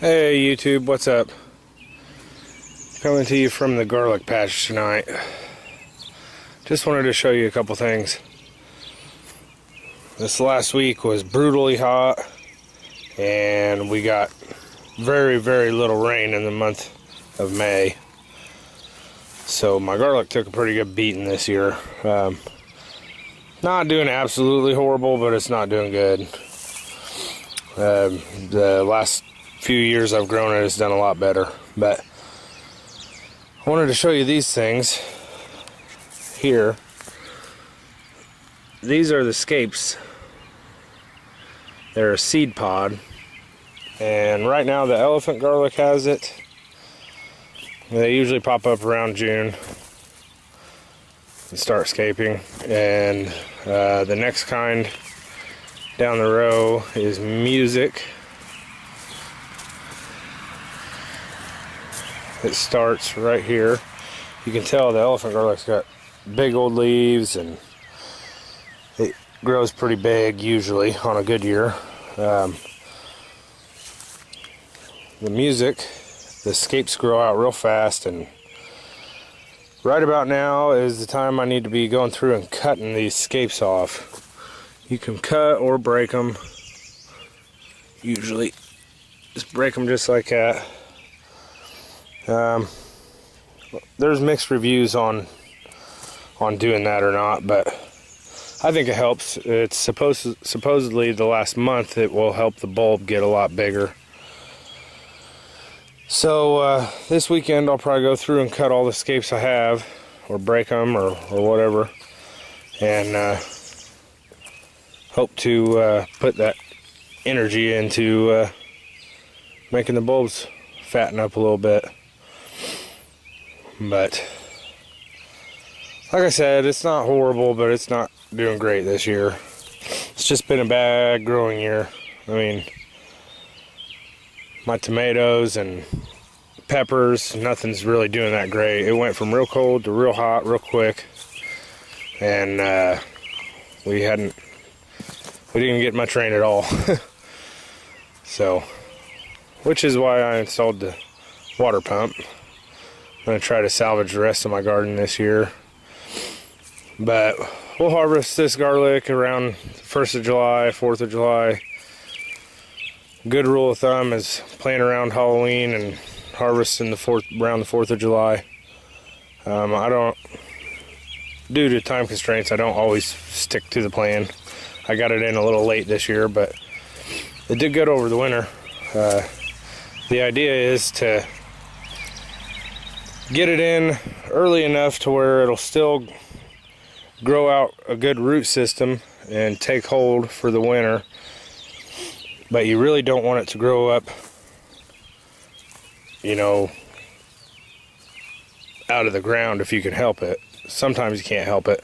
Hey YouTube, what's up? Coming to you from the garlic patch tonight. Just wanted to show you a couple things. This last week was brutally hot, and we got very little rain in the month of May. So my garlic took a pretty good beating this year. Not doing absolutely horrible, but it's not doing good. The last few years I've grown it, it's done a lot better. But I wanted to show you these things here. These are the scapes. They're a seed pod, and right now the elephant garlic has it. They usually pop up around June and start scaping, and the next kind down the row is music. It starts right here. You can tell the elephant garlic's got big old leaves, and it grows pretty big usually on a good year. The music, the scapes grow out real fast, and right about now is the time I need to be going through and cutting these scapes off. You can cut or break them. Usually just break them just like that. There's mixed reviews on doing that or not, but I think it helps. It's supposedly the last month it will help the bulb get a lot bigger. So this weekend I'll probably go through and cut all the scapes I have, or break them, or whatever, and hope to put that energy into making the bulbs fatten up a little bit. But like I said, it's not horrible, but it's not doing great this year. It's just been a bad growing year. I mean, my tomatoes and peppers, nothing's really doing that great. It went from real cold to real hot real quick, and we didn't get much rain at all. So, which is why I installed the water pump. I'm going to try to salvage the rest of my garden this year. But we'll harvest this garlic around the 1st of July, 4th of July. Good rule of thumb is plant around Halloween and harvest in around the 4th of July. Due to time constraints, I don't always stick to the plan. I got it in a little late this year, but it did good over the winter. The idea is to get it in early enough to where it'll still grow out a good root system and take hold for the winter, but you really don't want it to grow up, you know, out of the ground if you can help it. Sometimes you can't help it.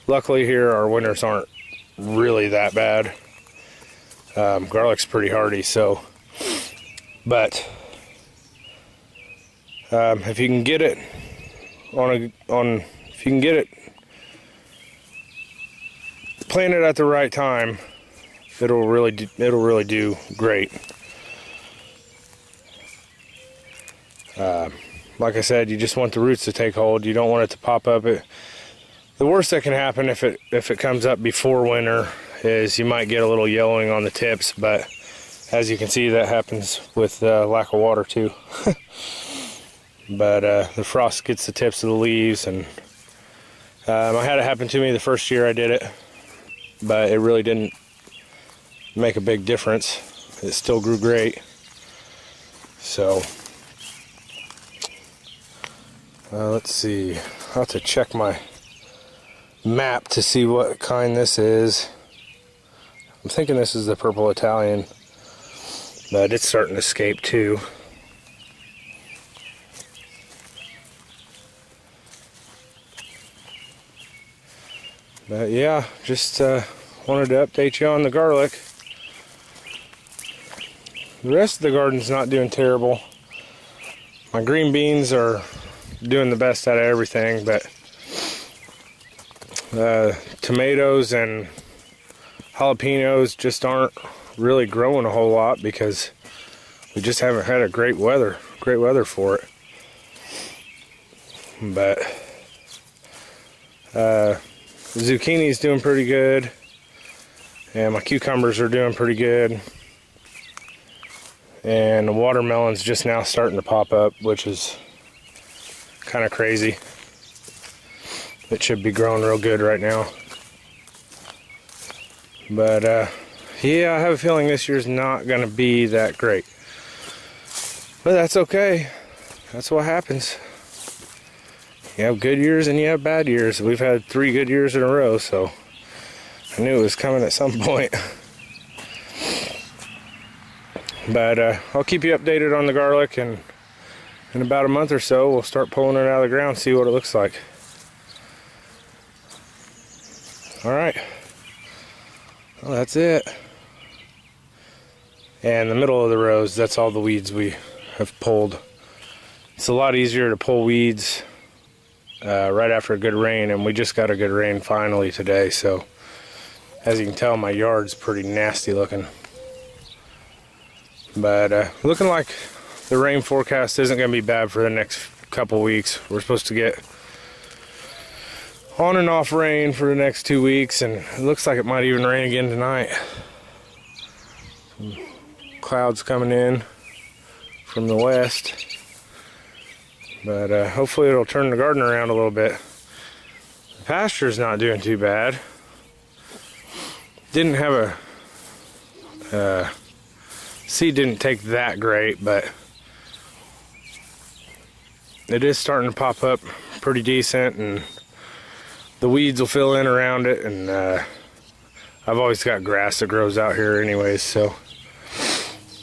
Luckily here our winters aren't really that bad. Garlic's pretty hardy, so, but if you can get it if you can get it planted at the right time, it'll really do great. Like I said, you just want the roots to take hold. You don't want it to pop up. The worst that can happen if it comes up before winter is you might get a little yellowing on the tips, but as you can see, that happens with lack of water too. But the frost gets the tips of the leaves, and I had it happen to me the first year I did it, but it really didn't make a big difference. It still grew great. So let's see, I'll have to check my map to see what kind this is. I'm thinking this is the purple Italian, but it's starting to escape too. But yeah, just wanted to update you on the garlic. The rest of the garden's not doing terrible. My green beans are doing the best out of everything, but tomatoes and jalapenos just aren't really growing a whole lot because we just haven't had a great weather for it. But zucchini's doing pretty good, and my cucumbers are doing pretty good, and the watermelon's just now starting to pop up, which is kind of crazy. It should be growing real good right now. But yeah, I have a feeling this year's not gonna be that great, but that's okay. That's what happens. You have good years and you have bad years. We've had 3 good years in a row, so I knew it was coming at some point. But I'll keep you updated on the garlic, and in about a month or so we'll start pulling it out of the ground, see what it looks like. Alright, well, that's it. And the middle of the rows, that's all the weeds we have pulled. It's a lot easier to pull weeds right after a good rain, and we just got a good rain finally today, so as you can tell, my yard's pretty nasty looking. But looking like the rain forecast isn't going to be bad for the next couple weeks. We're supposed to get on and off rain for the next 2 weeks, and it looks like it might even rain again tonight. Some clouds coming in from the west. But hopefully it'll turn the garden around a little bit. The pasture's not doing too bad. Didn't have a seed didn't take that great, but it is starting to pop up pretty decent, and the weeds will fill in around it, and I've always got grass that grows out here anyways, so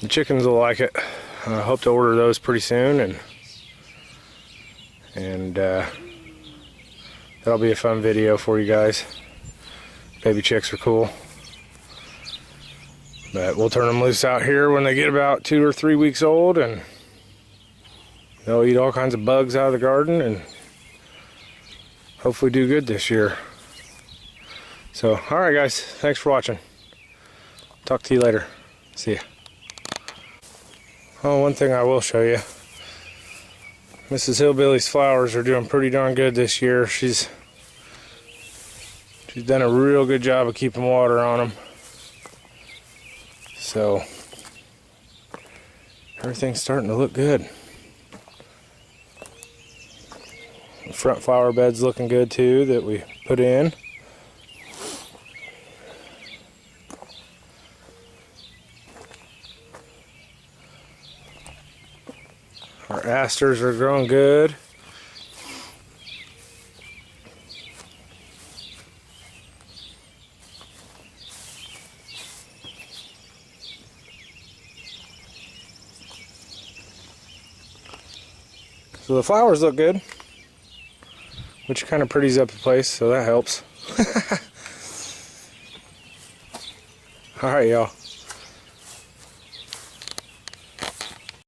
the chickens will like it. I hope to order those pretty soon, and that'll be a fun video for you guys. Baby chicks are cool. But we'll turn them loose out here when they get about 2 or 3 weeks old, and they'll eat all kinds of bugs out of the garden and hopefully do good this year. So, alright guys, thanks for watching. Talk to you later. See ya. Oh, one thing I will show you. Mrs. Hillbilly's flowers are doing pretty darn good this year. She's done a real good job of keeping water on them. So everything's starting to look good. The front flower bed's looking good too, that we put in. Our asters are growing good. So the flowers look good, which kind of pretties up the place, so that helps. All right, y'all.